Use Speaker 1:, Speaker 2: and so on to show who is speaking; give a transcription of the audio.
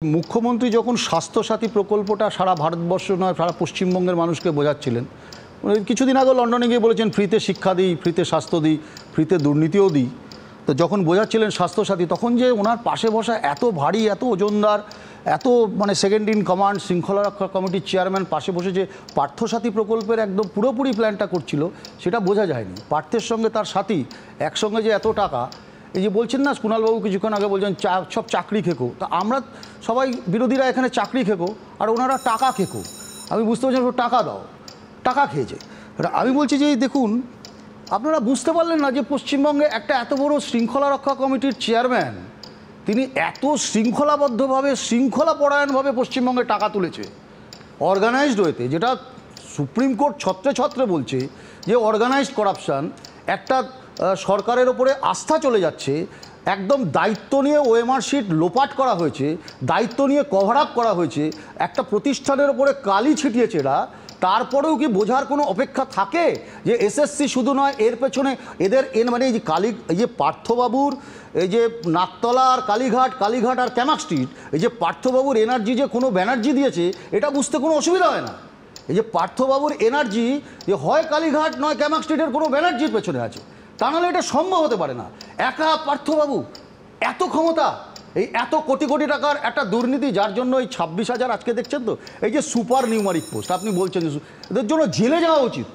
Speaker 1: मुख्यमंत्री যখন স্বাস্থ্যসাথী প্রকল্পটা সারা ভারতবর্ষ নয় সারা পশ্চিমবঙ্গের মানুষকে বোঝাচ্ছিলেন কিছুদিন আগে লন্ডনে গিয়ে বলেছেন ফ্রিতে শিক্ষা দিই ফ্রিতে স্বাস্থ্য দিই ফ্রিতে দুর্নীতিও দিই তো যখন বোঝাচ্ছিলেন স্বাস্থ্যসাথী তখন যে ওনার পাশে বসা এত ভারী এত ওজনদার এত মানে সেকেন্ড ইন কমান্ড শৃঙ্খলা রক্ষা কমিটির চেয়ারম্যান পাশে বসে যে পার্থসাথী প্রকল্পের একদম পুরোপুরি প্ল্যানটা করছিল সেটা বোঝা যায়নি পার্থের সঙ্গে তার সাথী একসঙ্গে যে এত টাকা এই যে বলছেন না কুণালবাবু কিছুক্ষণ আগে বলছেন সব চাকরি খেকো তা আমরা সবাই বিরোধীরা এখানে চাকরি খেকো আর ওনারা টাকা খেকো আমি বুঝতে পারছি টাকা দাও টাকা খেয়েছে আমি বলছি যে দেখুন আপনারা বুঝতে পারলেন না যে পশ্চিমবঙ্গে একটা এত বড় শৃঙ্খলা রক্ষা কমিটির চেয়ারম্যান তিনি এত শৃঙ্খলাবদ্ধভাবে শৃঙ্খলাপরায়ণভাবে পশ্চিমবঙ্গে টাকা তুলেছে অর্গানাইজড ওয়েতে যেটা সুপ্রিম কোর্ট ছত্রে ছত্রে বলছে যে অর্গানাইজড করাপশান একটা সরকারের ওপরে আস্থা চলে যাচ্ছে একদম দায়িত্ব নিয়ে ওএমআর শিট লোপাট করা হয়েছে দায়িত্ব নিয়ে কভার আপ করা হয়েছে একটা প্রতিষ্ঠানের ওপরে কালি ছিটিয়েছে এরা তারপরেও কি বোঝার কোনো অপেক্ষা থাকে যে এসএসসি শুধু নয় এর পেছনে এদের মানে এই যে এই যে পার্থবাবুর এই যে নাকতলা আর কালীঘাট আর ক্যামাক স্ট্রিট এই যে পার্থবাবুর এনার্জি যে কোনো ব্যানার্জি দিয়েছে এটা বুঝতে কোনো অসুবিধা হয় না এই যে পার্থবাবুর এনার্জি যে হয় কালীঘাট নয় ক্যামাক স্ট্রিটের কোনো ব্যানার্জির পেছনে আছে তা নাহলে এটা সম্ভব হতে পারে না একা পার্থবাবু এত ক্ষমতা এই এত কোটি কোটি টাকার একটা দুর্নীতি যার জন্য এই 26,000 আজকে দেখছেন তো এই যে সুপার নিউমারিক পোস্ট আপনি বলছেন এদের জন্য জেলে যাওয়া উচিত